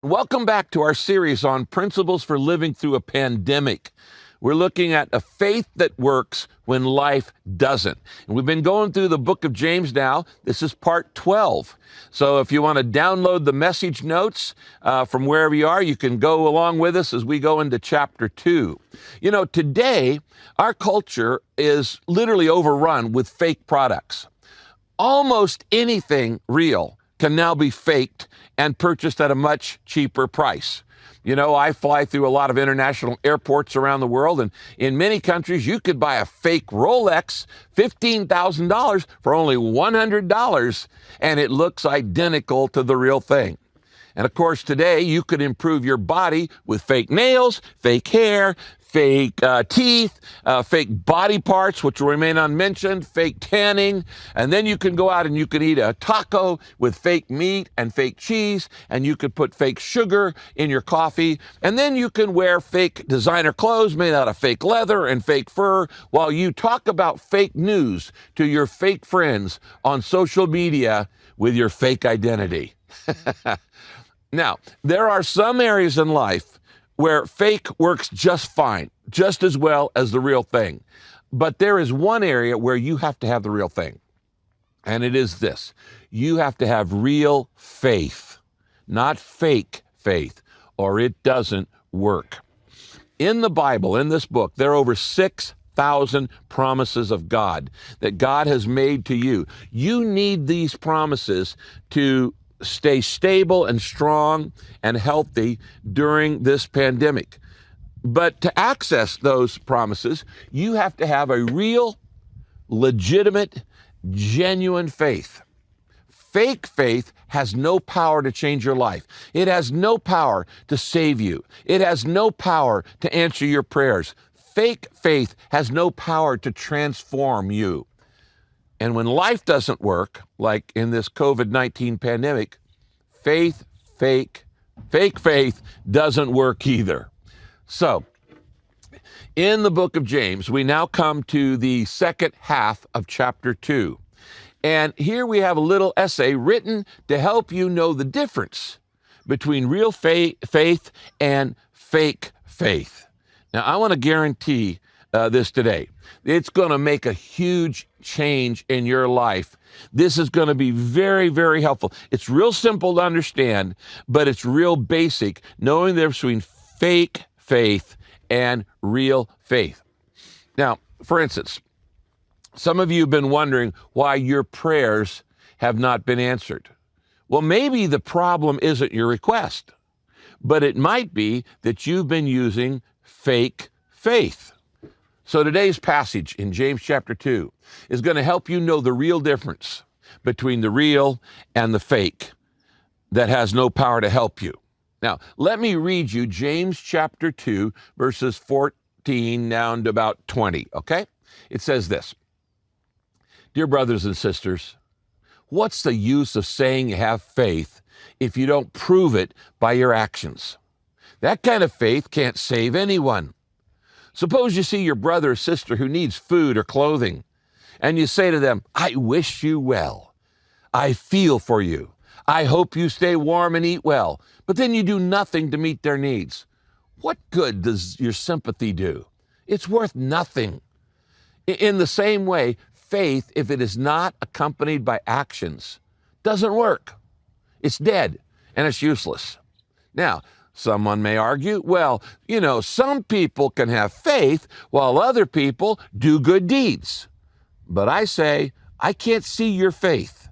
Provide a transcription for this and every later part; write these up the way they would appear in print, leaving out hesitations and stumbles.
Welcome back to our series on principles for living through a pandemic. We're looking at a faith that works when life doesn't. And we've been going through the book of James now. This is part 12. So if you want to download the message notes from wherever you are, you can go along with us as we go into chapter 2. You know, today, our culture is literally overrun with fake products. Almost anything real can now be faked and purchased at a much cheaper price. You know, I fly through a lot of international airports around the world, and in many countries, you could buy a fake Rolex, $15,000 for only $100, and it looks identical to the real thing. And of course, today, you could improve your body with fake nails, fake hair, fake teeth, fake body parts, which will remain unmentioned, fake tanning. And then you can go out and you can eat a taco with fake meat and fake cheese, and you could put fake sugar in your coffee. And then you can wear fake designer clothes made out of fake leather and fake fur while you talk about fake news to your fake friends on social media with your fake identity. Now, there are some areas in life where fake works just fine, just as well as the real thing. But there is one area where you have to have the real thing, and it is this. You have to have real faith, not fake faith, or it doesn't work. In the Bible, in this book, there are over 6,000 promises of God that God has made to you. You need these promises to stay stable and strong and healthy during this pandemic. But to access those promises, you have to have a real, legitimate, genuine faith. Fake faith has no power to change your life. It has no power to save you. It has no power to answer your prayers. Fake faith has no power to transform you. And when life doesn't work, like in this COVID-19 pandemic, fake faith doesn't work either. So, in the book of James, we now come to the second half of chapter 2. And here we have a little essay written to help you know the difference between real faith and fake faith. Now, I want to guarantee this today. It's going to make a huge change in your life. This is going to be very, very helpful. It's real simple to understand, but it's real basic, knowing the difference between fake faith and real faith. Now, for instance, some of you have been wondering why your prayers have not been answered. Well, maybe the problem isn't your request, but it might be that you've been using fake faith. So today's passage in James chapter 2 is going to help you know the real difference between the real and the fake that has no power to help you. Now, let me read you James chapter 2, verses 14 down to about 20, okay? It says this: Dear brothers and sisters, what's the use of saying you have faith if you don't prove it by your actions? That kind of faith can't save anyone. Suppose you see your brother or sister who needs food or clothing, and you say to them, I wish you well. I feel for you. I hope you stay warm and eat well. But then you do nothing to meet their needs. What good does your sympathy do? It's worth nothing. In the same way, faith, if it is not accompanied by actions, doesn't work. It's dead and it's useless. Now, someone may argue, well, you know, some people can have faith while other people do good deeds. But I say, I can't see your faith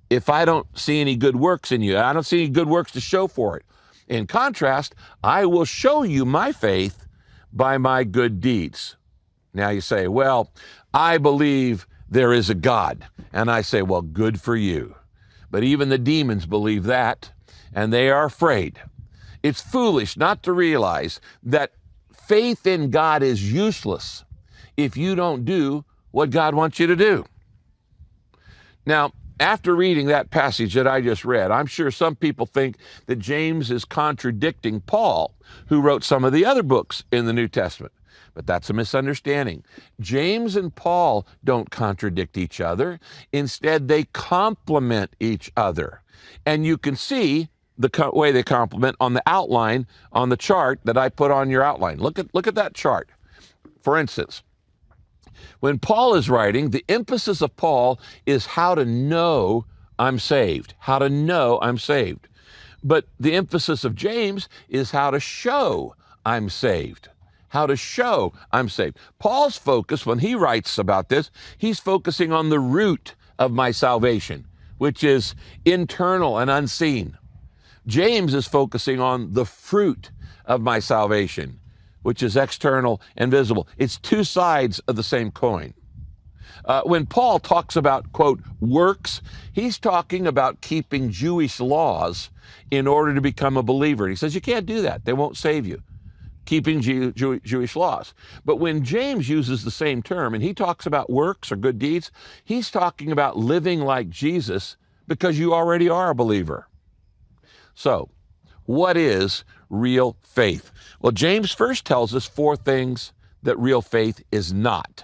if I don't see any good works in you. I don't see any good works to show for it. In contrast, I will show you my faith by my good deeds. Now you say, well, I believe there is a God. And I say, well, good for you. But even the demons believe that, and they are afraid. It's foolish not to realize that faith in God is useless if you don't do what God wants you to do. Now, after reading that passage that I just read, I'm sure some people think that James is contradicting Paul, who wrote some of the other books in the New Testament. But that's a misunderstanding. James and Paul don't contradict each other. Instead, they complement each other. And you can see way they complement on the outline on the chart that I put on your outline. Look at that chart. For instance, when Paul is writing, the emphasis of Paul is how to know I'm saved, how to know I'm saved. But the emphasis of James is how to show I'm saved, how to show I'm saved. Paul's focus, when he writes about this, he's focusing on the root of my salvation, which is internal and unseen. James is focusing on the fruit of my salvation, which is external and visible. It's two sides of the same coin. When Paul talks about, quote, works, he's talking about keeping Jewish laws in order to become a believer. He says you can't do that. They won't save you. Keeping Jewish laws. But when James uses the same term and he talks about works or good deeds, he's talking about living like Jesus because you already are a believer. So, what is real faith? Well, James first tells us 4 things that real faith is not.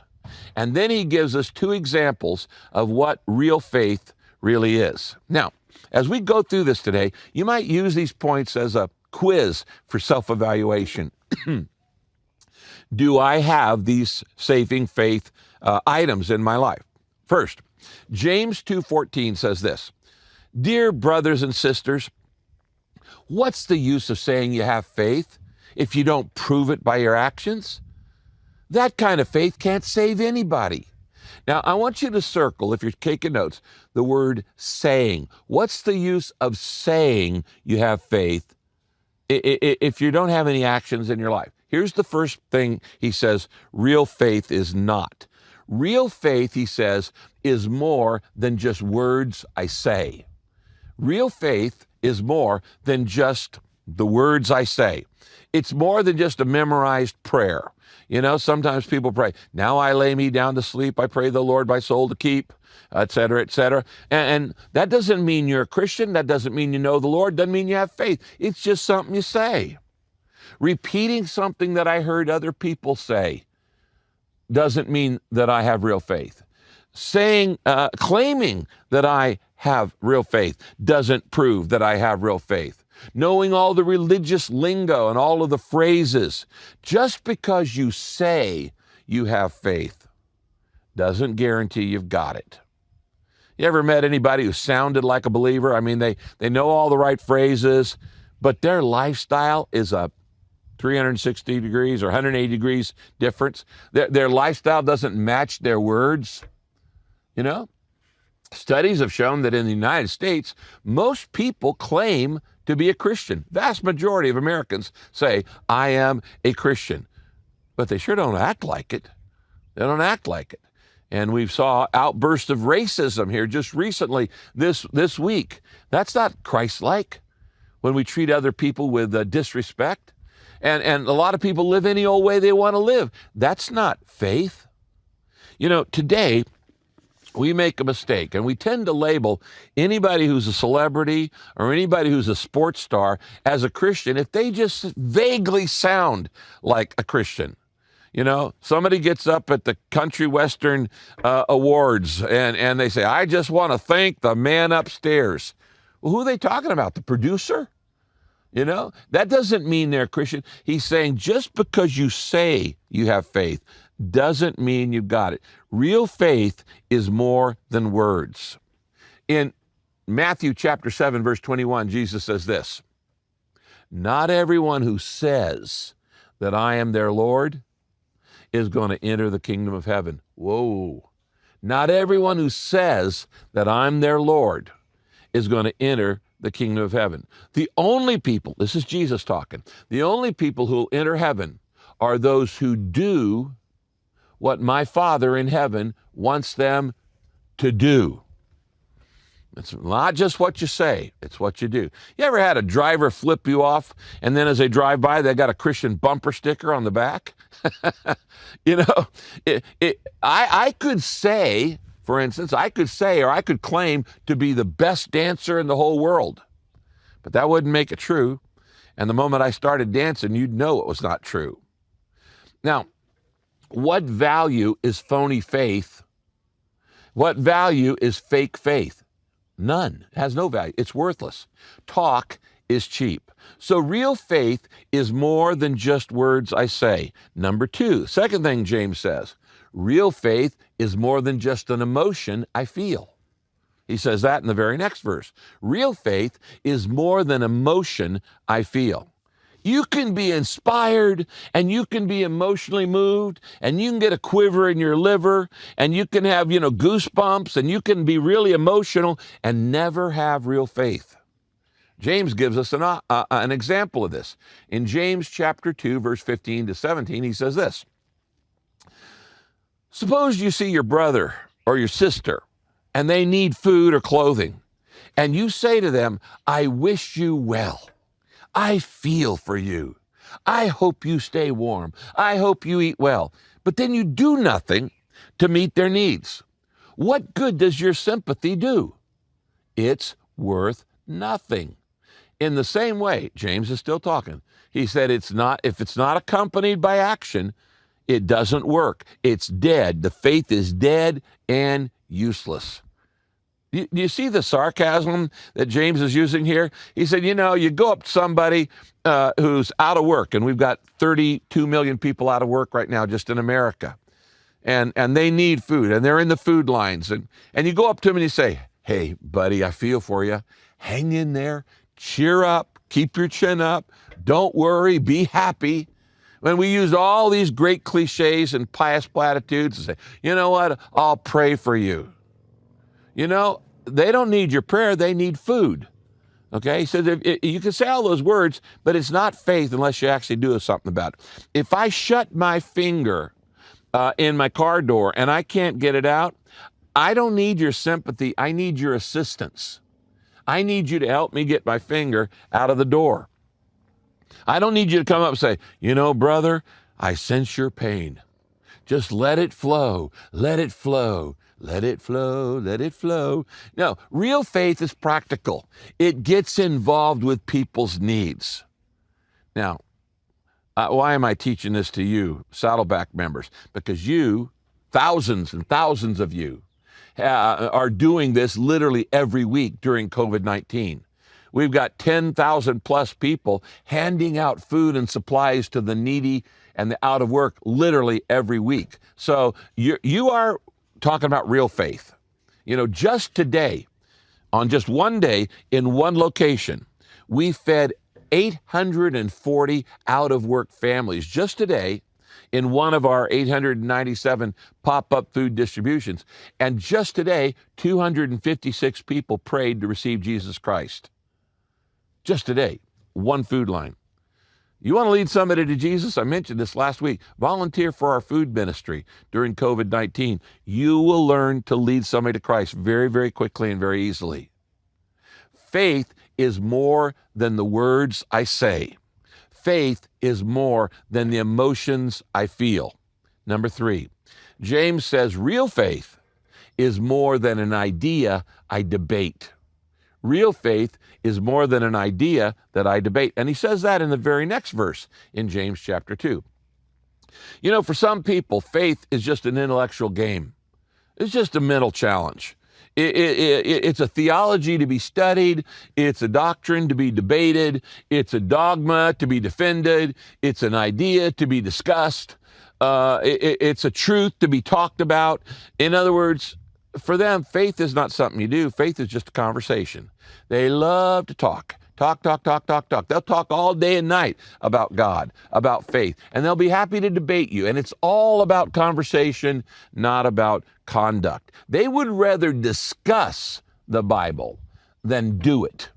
And then he gives us 2 examples of what real faith really is. Now, as we go through this today, you might use these points as a quiz for self-evaluation. Do I have these saving faith items in my life? First, James 2:14 says this, "Dear brothers and sisters, what's the use of saying you have faith if you don't prove it by your actions? That kind of faith can't save anybody." Now, I want you to circle, if you're taking notes, the word saying. What's the use of saying you have faith if you don't have any actions in your life? Here's the first thing he says real faith is not. Real faith, he says, is more than just words I say. Real faith is more than just the words I say. It's more than just a memorized prayer. You know, sometimes people pray, "Now I lay me down to sleep, I pray the Lord my soul to keep," et cetera, et cetera. And that doesn't mean you're a Christian. That doesn't mean you know the Lord. Doesn't mean you have faith. It's just something you say. Repeating something that I heard other people say doesn't mean that I have real faith. Claiming that I have real faith doesn't prove that I have real faith. Knowing all the religious lingo and all of the phrases, just because you say you have faith doesn't guarantee you've got it. You ever met anybody who sounded like a believer? I mean, they know all the right phrases, but their lifestyle is a 360 degrees or 180 degrees difference. Their lifestyle doesn't match their words. You know, studies have shown that in the United States, most people claim to be a Christian. Vast majority of Americans say, "I am a Christian," but they sure don't act like it. They don't act like it. And we saw outbursts of racism here just recently this week. That's not Christ-like when we treat other people with disrespect. And a lot of people live any old way they want to live. That's not faith. You know, today we make a mistake and we tend to label anybody who's a celebrity or anybody who's a sports star as a Christian if they just vaguely sound like a Christian. You know, somebody gets up at the Country Western Awards and they say, "I just want to thank the man upstairs." Well, who are they talking about? The producer? You know, that doesn't mean they're a Christian. He's saying just because you say you have faith doesn't mean you've got it. Real faith is more than words. In Matthew chapter 7, verse 21, Jesus says this, "Not everyone who says that I am their Lord is going to enter the kingdom of heaven." Whoa. Not everyone who says that I'm their Lord is going to enter the kingdom of heaven. The only people, this is Jesus talking, the only people who will enter heaven are those who do what my Father in heaven wants them to do. It's not just what you say, it's what you do. You ever had a driver flip you off and then as they drive by, they got a Christian bumper sticker on the back? You know, I could say, for instance, I could say or I could claim to be the best dancer in the whole world, but that wouldn't make it true. And the moment I started dancing, you'd know it was not true. Now, what value is phony faith? What value is fake faith? None. It has no value. It's worthless. Talk is cheap. So real faith is more than just words I say. Number two, second thing James says, real faith is more than just an emotion I feel. He says that in the very next verse. Real faith is more than emotion I feel. You can be inspired and you can be emotionally moved and you can get a quiver in your liver and you can have, goosebumps and you can be really emotional and never have real faith. James gives us an example of this. In James chapter 2, verse 15 to 17, he says this. Suppose you see your brother or your sister and they need food or clothing, and you say to them, I wish you well. I feel for you. I hope you stay warm. I hope you eat well. But then you do nothing to meet their needs. What good does your sympathy do? It's worth nothing. In the same way, James is still talking. He said if it's not accompanied by action, it doesn't work. It's dead. The faith is dead and useless. Do you see the sarcasm that James is using here? He said, you go up to somebody who's out of work, and we've got 32 million people out of work right now just in America, and they need food, and they're in the food lines, and you go up to them and you say, hey, buddy, I feel for you. Hang in there. Cheer up. Keep your chin up. Don't worry. Be happy. When we use all these great cliches and pious platitudes and say, you know what, I'll pray for you. They don't need your prayer, they need food. Okay, he says you can say all those words, but it's not faith unless you actually do something about it. If I shut my finger in my car door and I can't get it out, I don't need your sympathy, I need your assistance. I need you to help me get my finger out of the door. I don't need you to come up and say, brother, I sense your pain. Just let it flow, let it flow. Let it flow, let it flow. No, real faith is practical. It gets involved with people's needs. Now, why am I teaching this to you, Saddleback members? Because you, thousands and thousands of you, are doing this literally every week during COVID-19. We've got 10,000 plus people handing out food and supplies to the needy and the out of work literally every week. So you are talking about real faith. Just today, on just one day in one location, we fed 840 out-of-work families just today in one of our 897 pop-up food distributions. And just today, 256 people prayed to receive Jesus Christ. Just today, one food line. You want to lead somebody to Jesus? I mentioned this last week. Volunteer for our food ministry during COVID-19. You will learn to lead somebody to Christ very, very quickly and very easily. Faith is more than the words I say. Faith is more than the emotions I feel. Number three, James says real faith is more than an idea I debate. Real faith is more than an idea that I debate. And he says that in the very next verse in James chapter 2. For some people, faith is just an intellectual game. It's just a mental challenge. It's a theology to be studied. It's a doctrine to be debated. It's a dogma to be defended. It's an idea to be discussed. It's a truth to be talked about. In other words, for them, faith is not something you do. Faith is just a conversation. They love to talk. Talk. They'll talk all day and night about God, about faith, and they'll be happy to debate you. And it's all about conversation, not about conduct. They would rather discuss the Bible than do it.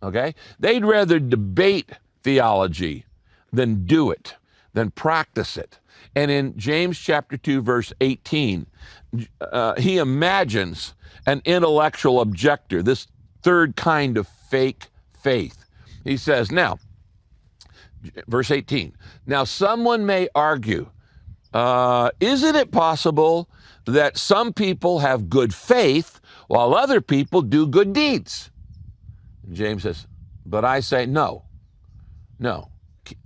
Okay? They'd rather debate theology than do it, than practice it. And in James chapter 2, verse 18, he imagines an intellectual objector, this third kind of fake faith. He says, now, verse 18, now someone may argue, isn't it possible that some people have good faith while other people do good deeds? James says, but I say no.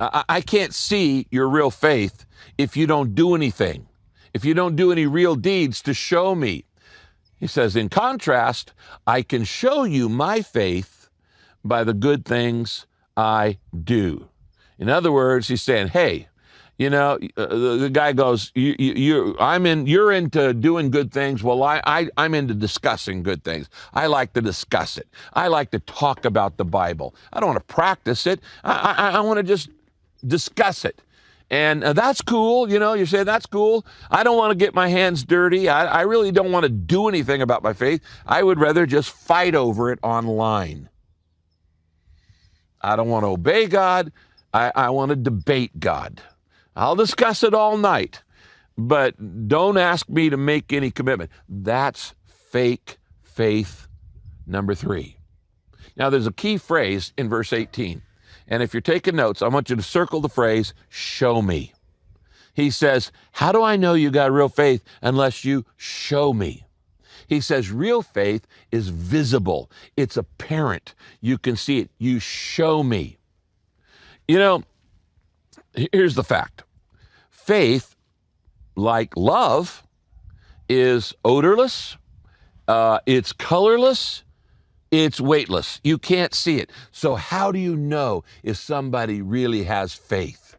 I can't see your real faith if you don't do anything, if you don't do any real deeds to show me. He says, in contrast, I can show you my faith by the good things I do. In other words, he's saying, hey, the guy goes, you're into doing good things. Well, I'm into discussing good things. I like to discuss it. I like to talk about the Bible. I don't want to practice it. I want to just discuss it. And that's cool. You say, that's cool. I don't want to get my hands dirty. I really don't want to do anything about my faith. I would rather just fight over it online. I don't want to obey God. I want to debate God. I'll discuss it all night, but don't ask me to make any commitment. That's fake faith number 3. Now, there's a key phrase in verse 18. And if you're taking notes, I want you to circle the phrase, show me. He says, how do I know you got real faith unless you show me? He says real faith is visible. It's apparent. You can see it. You show me. Here's the fact. Faith, like love, is odorless, it's colorless, it's weightless. You can't see it. So how do you know if somebody really has faith?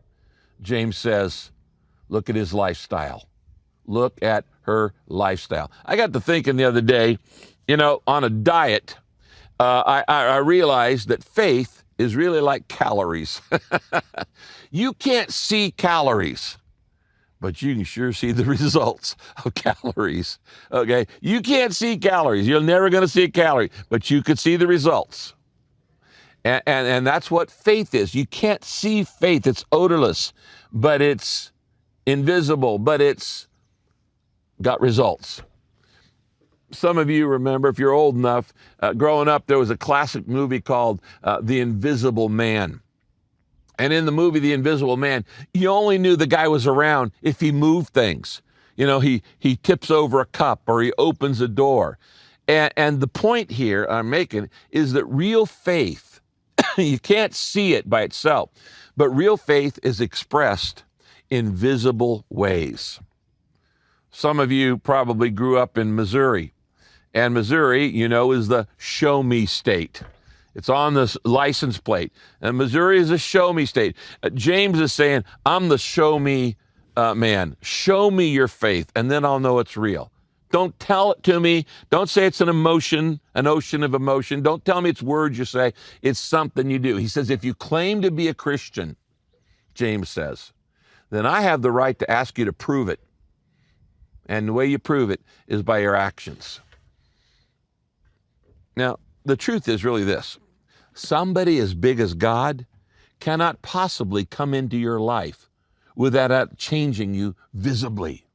James says, look at his lifestyle. Look at her lifestyle. I got to thinking the other day, on a diet, I realized that faith is really like calories. You can't see calories, but you can sure see the results of calories, okay? You can't see calories. You're never going to see a calorie, but you could see the results. And that's what faith is. You can't see faith. It's odorless, but it's invisible, but it's got results. Some of you remember, if you're old enough, growing up, there was a classic movie called The Invisible Man. And in the movie, The Invisible Man, you only knew the guy was around if he moved things. He tips over a cup or he opens a door. And the point here I'm making is that real faith, you can't see it by itself, but real faith is expressed in visible ways. Some of you probably grew up in Missouri. And Missouri, is the show me state. It's on the license plate. And Missouri is a show me state. James is saying, I'm the show me man. Show me your faith, and then I'll know it's real. Don't tell it to me. Don't say it's an emotion, an ocean of emotion. Don't tell me it's words you say. It's something you do. He says, if you claim to be a Christian, James says, then I have the right to ask you to prove it. And the way you prove it is by your actions. Now, the truth is really this. Somebody as big as God cannot possibly come into your life without changing you visibly.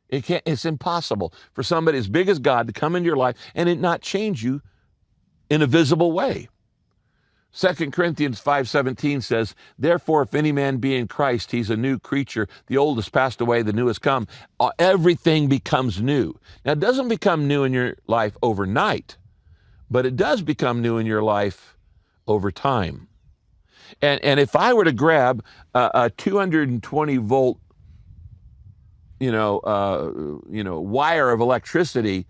It's impossible for somebody as big as God to come into your life and it not change you in a visible way. 2 Corinthians 5:17 says, therefore, if any man be in Christ, he's a new creature. The old has passed away, the new has come. Everything becomes new. Now, it doesn't become new in your life overnight, but it does become new in your life over time. And if I were to grab a 220 volt, wire of electricity,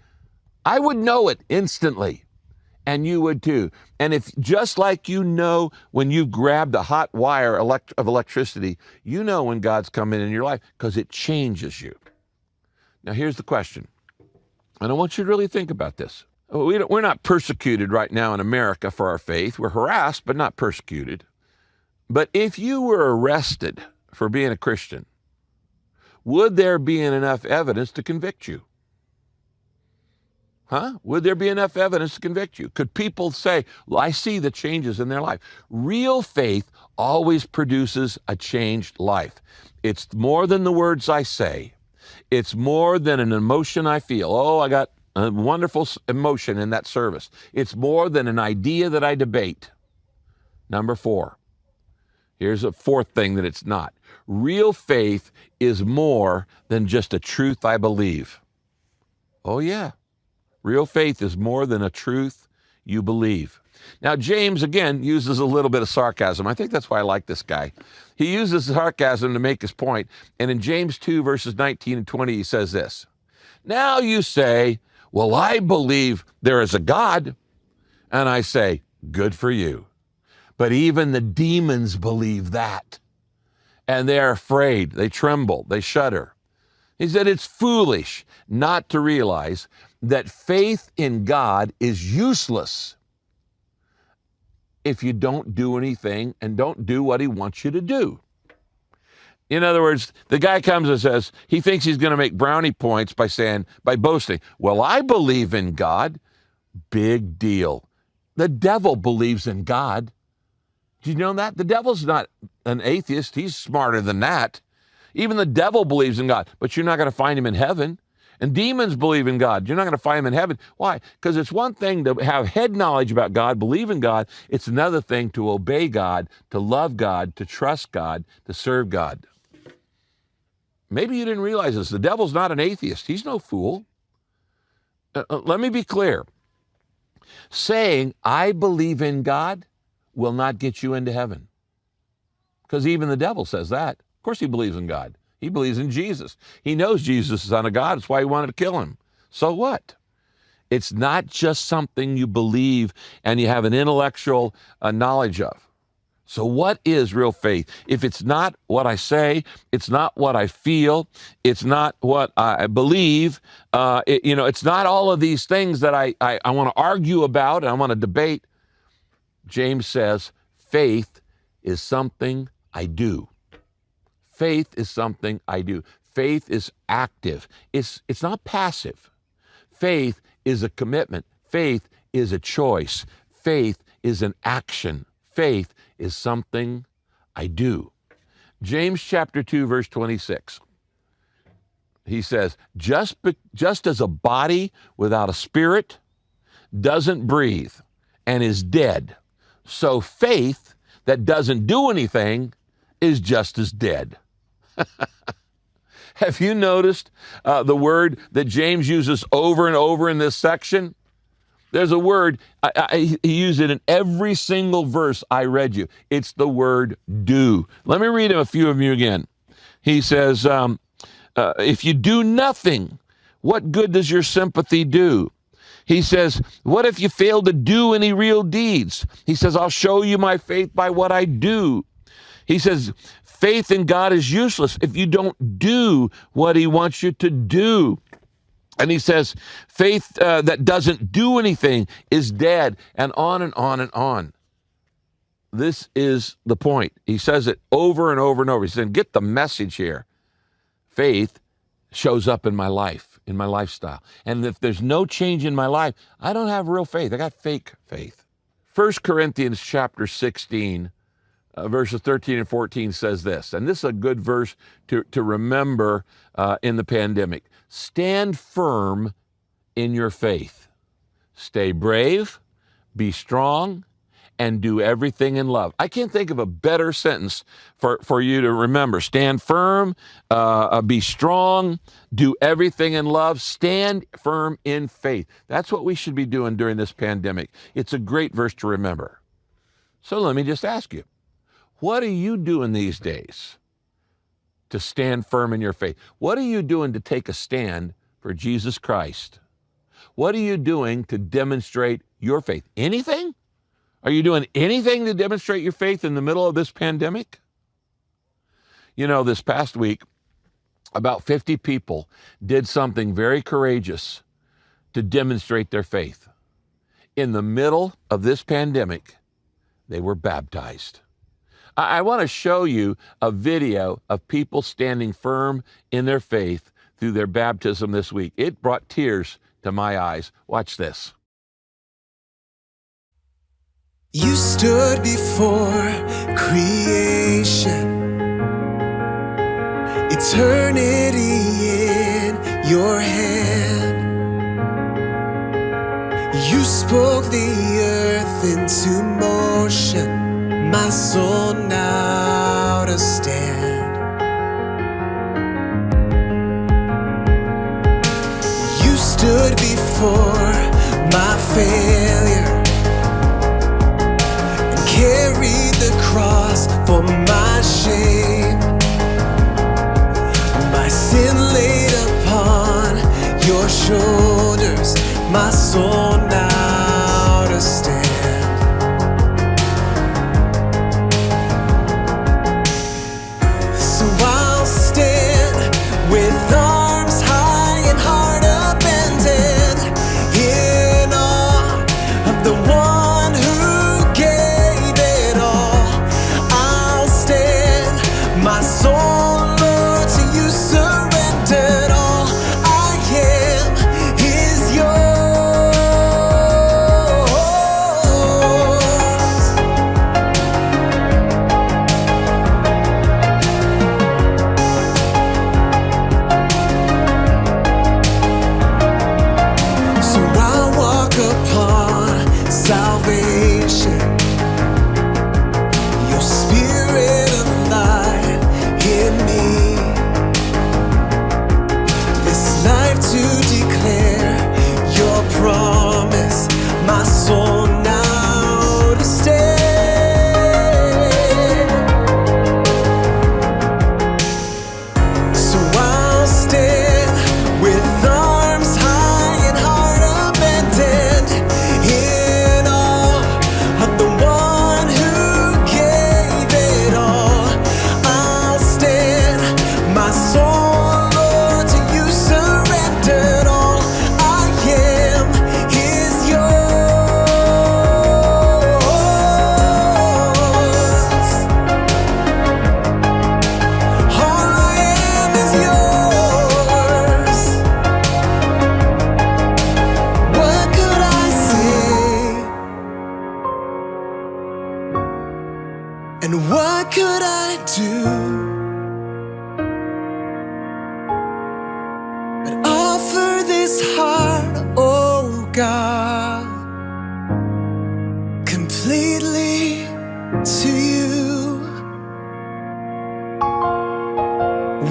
I would know it instantly. And you would too. And if just like when you've grabbed a hot wire of electricity, you know when God's come in your life because it changes you. Now here's the question. And I want you to really think about this. We're not persecuted right now in America for our faith. We're harassed, but not persecuted. But if you were arrested for being a Christian, would there be enough evidence to convict you? Would there be enough evidence to convict you? Could people say, well, I see the changes in their life? Real faith always produces a changed life. It's more than the words I say. It's more than an emotion I feel. Oh, I got a wonderful emotion in that service. It's more than an idea that I debate. Number 4. Here's a fourth thing that it's not. Real faith is more than just a truth I believe. Oh, yeah. Real faith is more than a truth you believe. Now, James, again, uses a little bit of sarcasm. I think that's why I like this guy. He uses sarcasm to make his point. And in James 2, verses 19 and 20, he says this. Now you say, well, I believe there is a God. And I say, Good for you. But even the demons believe that. And they're afraid. They tremble. They shudder. He said it's foolish not to realize that faith in God is useless if you don't do anything and don't do what he wants you to do. In other words, the guy comes and says, he thinks he's going to make brownie points by boasting, well, I believe in God. Big deal. The devil believes in God. Do you know that? The devil's not an atheist. He's smarter than that. Even the devil believes in God, but you're not going to find him in heaven. And demons believe in God. You're not going to find him in heaven. Why? Because it's one thing to have head knowledge about God, believe in God. It's another thing to obey God, to love God, to trust God, to serve God. Maybe you didn't realize this. The devil's not an atheist. He's no fool. Let me be clear. Saying, I believe in God will not get you into heaven. Because even the devil says that. Of course he believes in God. He believes in Jesus. He knows Jesus is the Son of God. That's why he wanted to kill him. So what? It's not just something you believe and you have an intellectual knowledge of. So what is real faith? If it's not what I say, it's not what I feel, it's not what I believe, it's not all of these things that I want to argue about and I want to debate. James says, faith is something I do. Faith is something I do. Faith is active. It's not passive. Faith is a commitment. Faith is a choice. Faith is an action. Faith is something I do. James chapter 2, verse 26. He says, just as a body without a spirit doesn't breathe and is dead, so faith that doesn't do anything is just as dead. Have you noticed the word that James uses over and over in this section? There's a word, he used it in every single verse I read you. It's the word do. Let me read a few of you again. He says, if you do nothing, what good does your sympathy do? He says, what if you fail to do any real deeds? He says, I'll show you my faith by what I do. He says, faith in God is useless if you don't do what he wants you to do. And he says, faith that doesn't do anything is dead, and on and on and on. This is the point. He says it over and over and over. He said, get the message here. Faith shows up in my life, in my lifestyle. And if there's no change in my life, I don't have real faith. I got fake faith. 1 Corinthians chapter 16, verses 13 and 14 says this, and this is a good verse to remember in the pandemic. Stand firm in your faith. Stay brave, be strong, and do everything in love. I can't think of a better sentence for you to remember. Stand firm, be strong, do everything in love, stand firm in faith. That's what we should be doing during this pandemic. It's a great verse to remember. So let me just ask you, what are you doing these days to stand firm in your faith? What are you doing to take a stand for Jesus Christ? What are you doing to demonstrate your faith? Anything? Are you doing anything to demonstrate your faith in the middle of this pandemic? You know, this past week, about 50 people did something very courageous to demonstrate their faith. In the middle of this pandemic, they were baptized. I want to show you a video of people standing firm in their faith through their baptism this week. It brought tears to my eyes. Watch this. You stood before creation, eternity in your hand. You spoke the earth into motion, my soul now to stand. You stood before my failure, carried the cross for my shame, my sin laid upon your shoulders, my soul now to stand. able now to stay. So I'll stand with arms high and heart abandoned in awe of the one who gave it all. I'll stand, my soul, Lord, to you surrendered. All I am is yours. All I am is yours. What could I say? And what could I do but offer this heart, oh God, completely to you?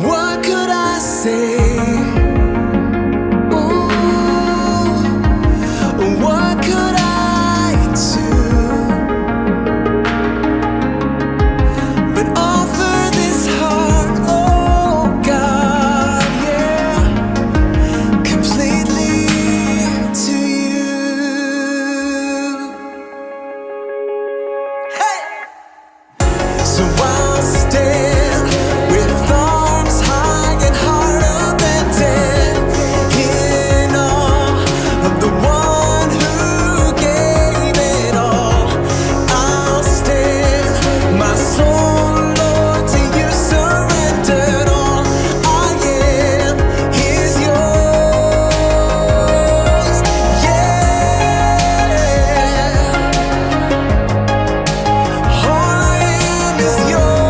What could I say? Ooh, what could I do but offer this heart, oh God, yeah, completely to you? Hey! So I'll stand with arms high and heart abandoned in awe of the one who gave it all. I'll stand, my soul, Lord, to you surrendered. All I am is yours. Yeah. All I am is yours.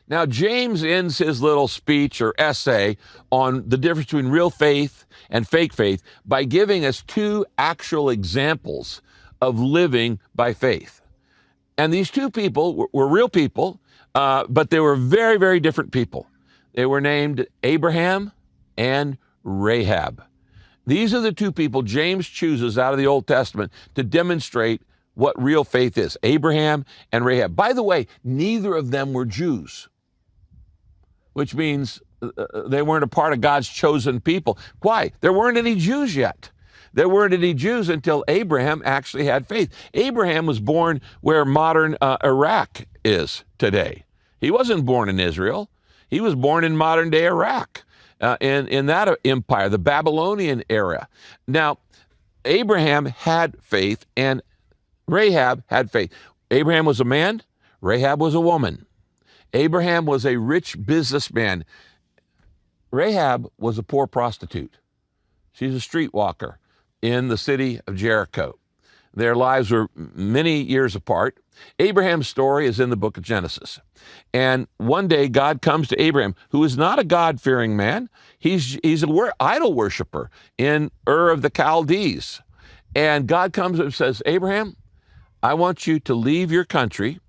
Now, James ends his little speech or essay on the difference between real faith and fake faith by giving us two actual examples of living by faith. And these two people were real people, but they were very, very different people. They were named Abraham and Rahab. These are the two people James chooses out of the Old Testament to demonstrate what real faith is, Abraham and Rahab. By the way, neither of them were Jews, which means they weren't a part of God's chosen people. Why? There weren't any Jews yet. There weren't any Jews until Abraham actually had faith. Abraham was born where modern Iraq is today. He wasn't born in Israel. He was born in modern day Iraq, in that empire, the Babylonian era. Now, Abraham had faith and Rahab had faith. Abraham was a man, Rahab was a woman. Abraham was a rich businessman. Rahab was a poor prostitute. She's a streetwalker in the city of Jericho. Their lives were many years apart. Abraham's story is in the book of Genesis. And one day God comes to Abraham, who is not a God-fearing man. He's an idol worshiper in Ur of the Chaldees. And God comes and says, Abraham, I want you to leave your country,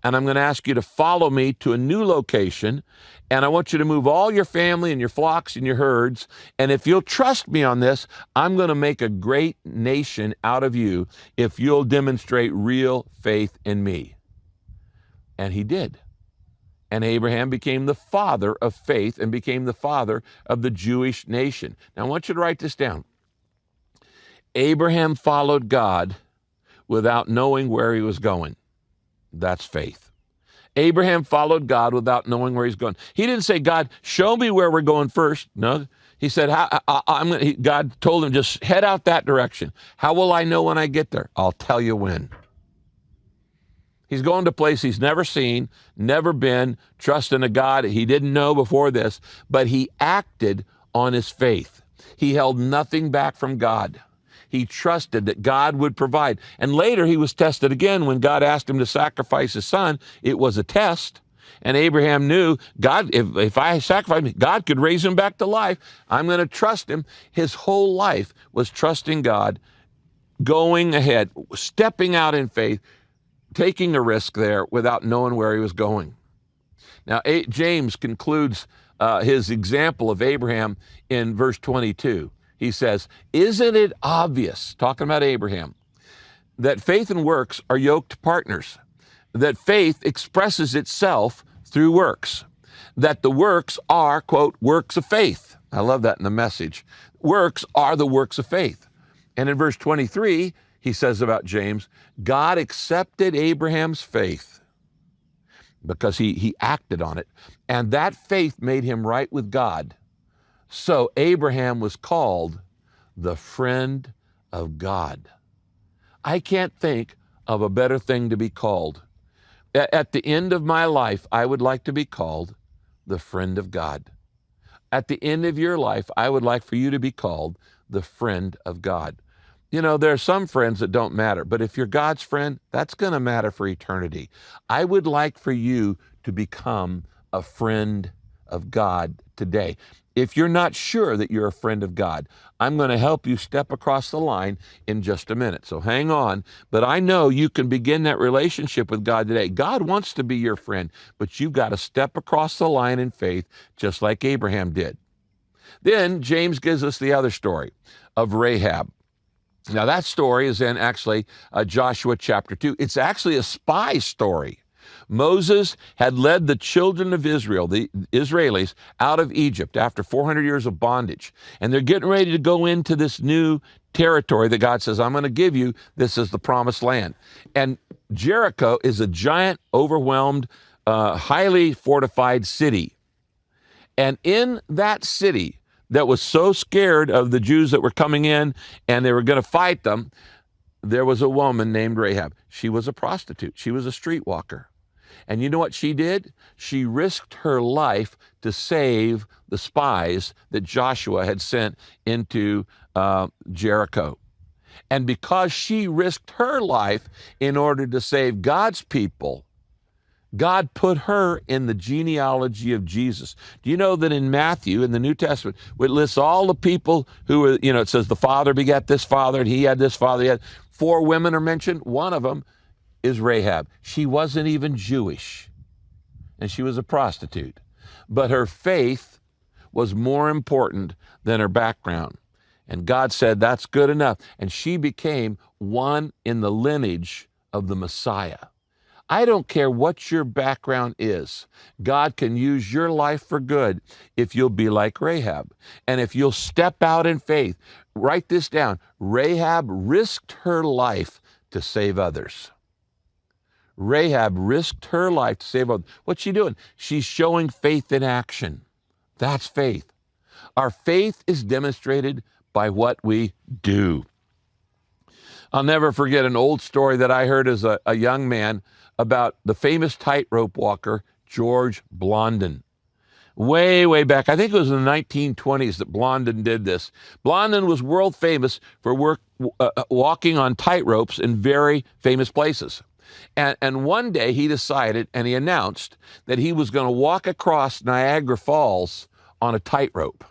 and I'm going to ask you to follow me to a new location, and I want you to move all your family and your flocks and your herds, and if you'll trust me on this, I'm going to make a great nation out of you if you'll demonstrate real faith in me. And he did. And Abraham became the father of faith and became the father of the Jewish nation. Now, I want you to write this down. Abraham followed God without knowing where he was going. That's faith. Abraham followed God without knowing where he's going. He didn't say, God, show me where we're going first. No, he said, God told him, just head out that direction. How will I know when I get there? I'll tell you when. He's going to a place he's never seen, never been, trusting a God he didn't know before this, but he acted on his faith. He held nothing back from God. He trusted that God would provide. And later he was tested again when God asked him to sacrifice his son. It was a test. And Abraham knew, God, if I sacrifice him, God could raise him back to life. I'm going to trust him. His whole life was trusting God, going ahead, stepping out in faith, taking a risk there without knowing where he was going. Now, James concludes his example of Abraham in verse 22. He says, isn't it obvious, talking about Abraham, that faith and works are yoked partners, that faith expresses itself through works, that the works are, quote, works of faith. I love that in the Message. Works are the works of faith. And in verse 23, he says about James, God accepted Abraham's faith because he acted on it, and that faith made him right with God. So Abraham was called the friend of God. I can't think of a better thing to be called. At the end of my life, I would like to be called the friend of God. At the end of your life, I would like for you to be called the friend of God. You know, there are some friends that don't matter, but if you're God's friend, that's going to matter for eternity. I would like for you to become a friend of God today. If you're not sure that you're a friend of God, I'm going to help you step across the line in just a minute. So hang on. But I know you can begin that relationship with God today. God wants to be your friend, but you've got to step across the line in faith, just like Abraham did. Then James gives us the other story of Rahab. Now that story is in actually Joshua chapter 2. It's actually a spy story. Moses had led the children of Israel, the Israelis, out of Egypt after 400 years of bondage. And they're getting ready to go into this new territory that God says, I'm going to give you. This is the promised land. And Jericho is a giant, overwhelmed, highly fortified city. And in that city that was so scared of the Jews that were coming in and they were going to fight them, there was a woman named Rahab. She was a prostitute. She was a streetwalker. And you know what she did? She risked her life to save the spies that Joshua had sent into Jericho. And because she risked her life in order to save God's people, God put her in the genealogy of Jesus. Do you know that in Matthew, in the New Testament, it lists all the people who were, it says the father begat this father, and he had this father. He had 4 women are mentioned. One of them is Rahab. She wasn't even Jewish, and she was a prostitute. But her faith was more important than her background. And God said, that's good enough. And she became one in the lineage of the Messiah. I don't care what your background is. God can use your life for good if you'll be like Rahab. And if you'll step out in faith. Write this down. Rahab risked her life to save others. Rahab risked her life to save others. What's she doing? She's showing faith in action. That's faith. Our faith is demonstrated by what we do. I'll never forget an old story that I heard as a young man about the famous tightrope walker, George Blondin. Way, way back, I think it was in the 1920s that Blondin did this. Blondin was world famous for walking on tightropes in very famous places. And one day he decided, and he announced, that he was going to walk across Niagara Falls on a tightrope.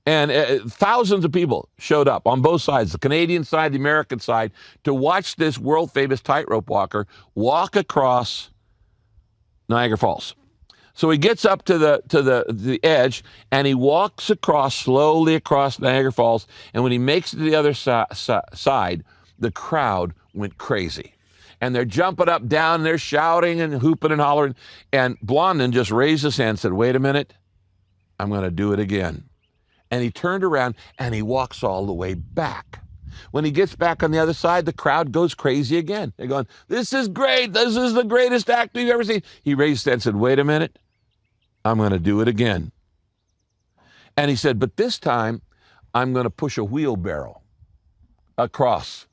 And thousands of people showed up on both sides, the Canadian side, the American side, to watch this world-famous tightrope walker walk across Niagara Falls. So he gets up to the edge, and he walks slowly across Niagara Falls. And when he makes it to the other side, the crowd went crazy. And they're jumping up, down, and they're shouting and hooping and hollering. And Blondin just raised his hand and said, wait a minute, I'm going to do it again. And he turned around and he walks all the way back. When he gets back on the other side, the crowd goes crazy again. They're going, this is great. This is the greatest act we've ever seen. He raised his hand and said, wait a minute, I'm going to do it again. And he said, but this time I'm going to push a wheelbarrow across.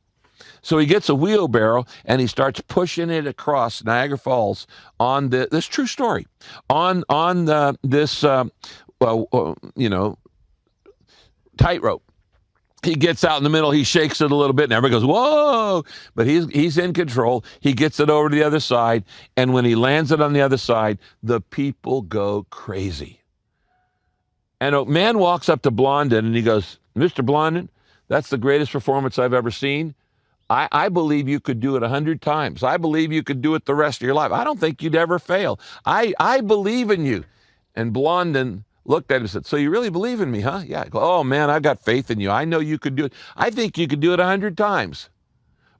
So he gets a wheelbarrow and he starts pushing it across Niagara Falls on this true story, on this tightrope. He gets out in the middle, he shakes it a little bit, and everybody goes, whoa! But he's in control. He gets it over to the other side, and when he lands it on the other side, the people go crazy. And a man walks up to Blondin, and he goes, Mr. Blondin, that's the greatest performance I've ever seen. I believe you could do it 100 times. I believe you could do it the rest of your life. I don't think you'd ever fail. I believe in you. And Blondin looked at him and said, so you really believe in me, huh? Yeah. I go, oh, man, I've got faith in you. I know you could do it. I think you could do it 100 times.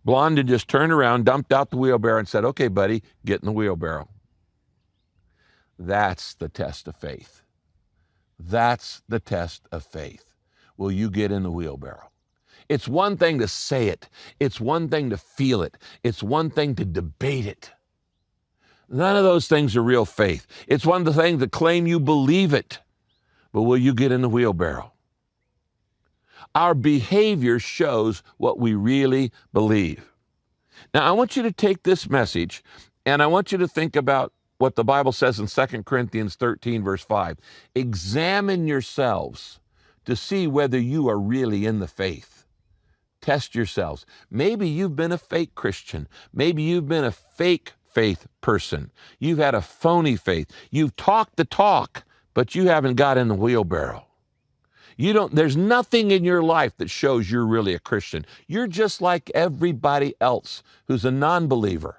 Blondin just turned around, dumped out the wheelbarrow and said, okay, buddy, get in the wheelbarrow. That's the test of faith. That's the test of faith. Will you get in the wheelbarrow? It's one thing to say it. It's one thing to feel it. It's one thing to debate it. None of those things are real faith. It's one of the things to claim you believe it. But will you get in the wheelbarrow? Our behavior shows what we really believe. Now, I want you to take this message, and I want you to think about what the Bible says in 2 Corinthians 13, verse 5. Examine yourselves to see whether you are really in the faith. Test yourselves. Maybe you've been a fake Christian. Maybe you've been a fake faith person. You've had a phony faith. You've talked the talk, but you haven't got in the wheelbarrow. There's nothing in your life that shows you're really a Christian. You're just like everybody else who's a non-believer.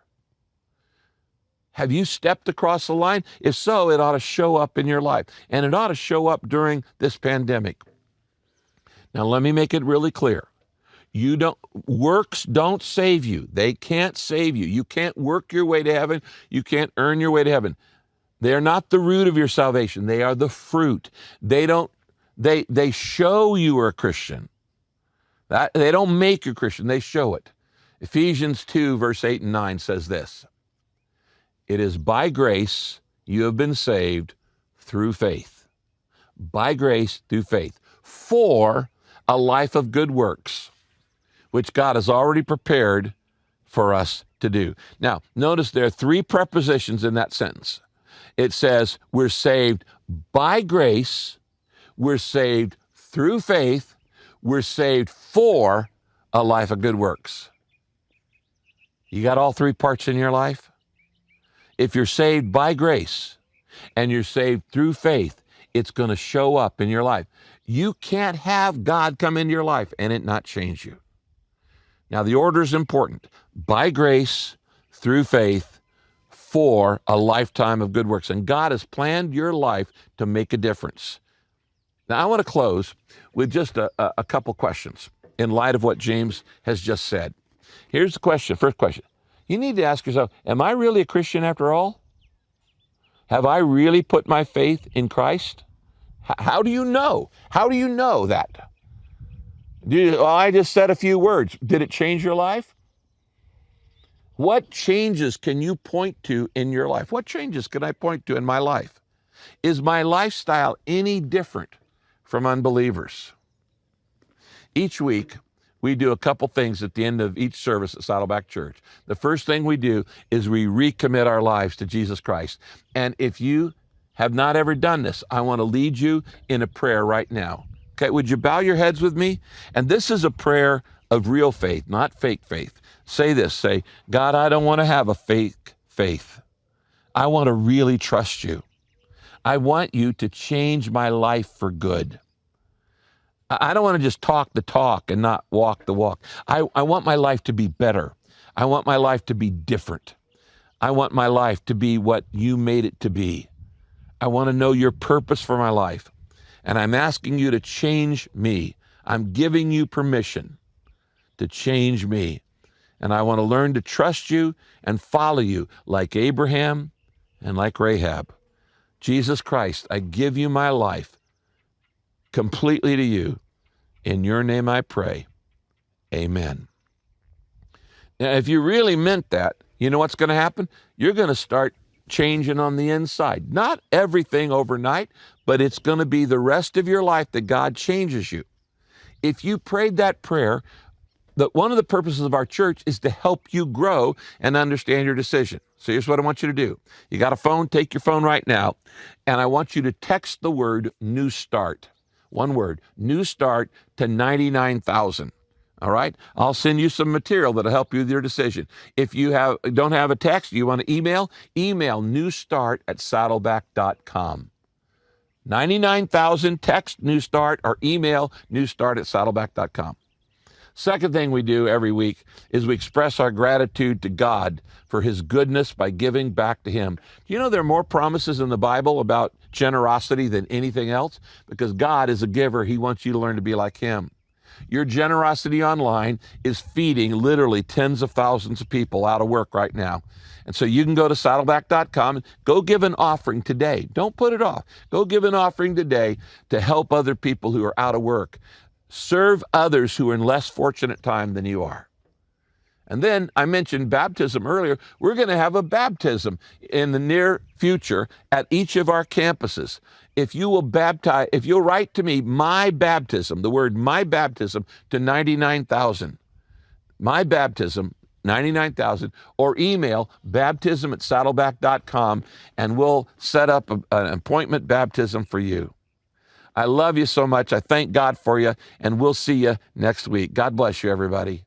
Have you stepped across the line? If so, it ought to show up in your life. And it ought to show up during this pandemic. Now, let me make it really clear. Works don't save you. They can't save you. You can't work your way to heaven. You can't earn your way to heaven. They are not the root of your salvation. They are the fruit. They show you are a Christian. They don't make you a Christian. They show it. Ephesians 2, verse 8 and 9 says this. It is by grace you have been saved through faith. By grace through faith. For a life of good works, which God has already prepared for us to do. Now, notice there are three prepositions in that sentence. It says we're saved by grace, we're saved through faith, we're saved for a life of good works. You got all three parts in your life? If you're saved by grace and you're saved through faith, it's going to show up in your life. You can't have God come into your life and it not change you. Now, the order is important. By grace, through faith, for a lifetime of good works. And God has planned your life to make a difference. Now, I want to close with just a couple questions in light of what James has just said. Here's the question, first question. You need to ask yourself, am I really a Christian after all? Have I really put my faith in Christ? How do you know? How do you know that? I just said a few words. Did it change your life? What changes can you point to in your life? What changes can I point to in my life? Is my lifestyle any different from unbelievers? Each week, we do a couple things at the end of each service at Saddleback Church. The first thing we do is we recommit our lives to Jesus Christ. And if you have not ever done this, I want to lead you in a prayer right now. Okay, would you bow your heads with me? And this is a prayer of real faith, not fake faith. Say this, say, God, I don't want to have a fake faith. I want to really trust you. I want you to change my life for good. I don't want to just talk the talk and not walk the walk. I want my life to be better. I want my life to be different. I want my life to be what you made it to be. I want to know your purpose for my life. And I'm asking you to change me. I'm giving you permission to change me. And I want to learn to trust you and follow you like Abraham and like Rahab. Jesus Christ, I give you my life completely to you. In your name I pray. Amen. Now, if you really meant that, you know what's going to happen? You're going to start changing on the inside. Not everything overnight, but it's going to be the rest of your life that God changes you. If you prayed that prayer, one of the purposes of our church is to help you grow and understand your decision. So here's what I want you to do. You got a phone? Take your phone right now, and I want you to text the word New Start. One word, New Start, to 99,000. All right? I'll send you some material that'll help you with your decision. If you don't have a text, you want to email newstart@saddleback.com. 99,000, text New Start or email newstart@saddleback.com. Second thing we do every week is we express our gratitude to God for his goodness by giving back to him. Do you know there are more promises in the Bible about generosity than anything else? Because God is a giver. He wants you to learn to be like him. Your generosity online is feeding literally tens of thousands of people out of work right now. And so you can go to saddleback.com and go give an offering today. Don't put it off. Go give an offering today to help other people who are out of work. Serve others who are in less fortunate time than you are. And then I mentioned baptism earlier. We're going to have a baptism in the near future at each of our campuses. If you will baptize, if you'll write to me, my baptism, the word my baptism, to 99,000. My baptism, 99,000, or email baptism@saddleback.com, and we'll set up an appointment baptism for you. I love you so much. I thank God for you, and we'll see you next week. God bless you, everybody.